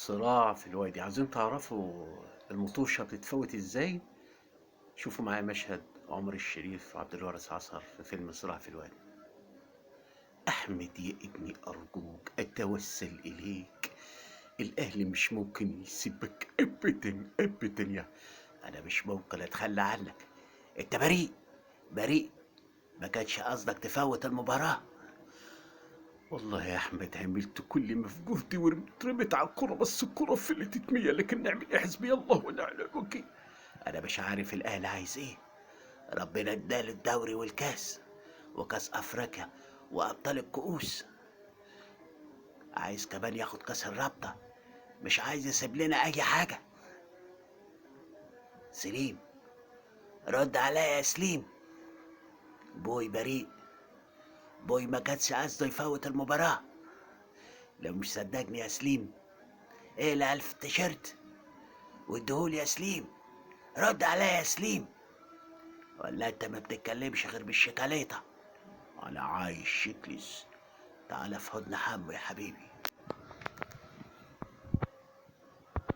صراع في الوادي. عايزين تعرفوا المطوشة بتتفوت ازاي؟ شوفوا معايا مشهد عمر الشريف وعبد الوارث عصر في فيلم صراع في الوادي. أحمد يا ابني أرجوك أتوسل إليك، الأهل مش ممكن يسيبك أبدا أبدا. أنا مش ممكن أتخلى عنك، أنت بريء بريء، ما كانش قصدك تفوت المباراة. والله يا أحمد عملت كل ما في جهدي ورميت على الكرة، بس الكرة فلتت مية، لكن نعمل إيه؟ حسبي الله ونعم الوكيل. أنا مش عارف الأهلي عايز إيه. ربنا اداله الدوري والكاس وكاس أفريقيا وأبطال الكؤوس، عايز كمان ياخد كاس الرابطة، مش عايز يسيب لنا أي حاجة. سليم، رد عليا يا سليم. بوي بريء، بوي ما كانش قصده يفوت المباراة. لو مش صدقني يا سليم، اقلع التيشيرت واديهولي يا سليم. رد عليا يا سليم، ولا انت ما بتتكلمش غير بالشيكاليطة؟ انا عايش شكلس، تعال في حضن حمو يا حبيبي.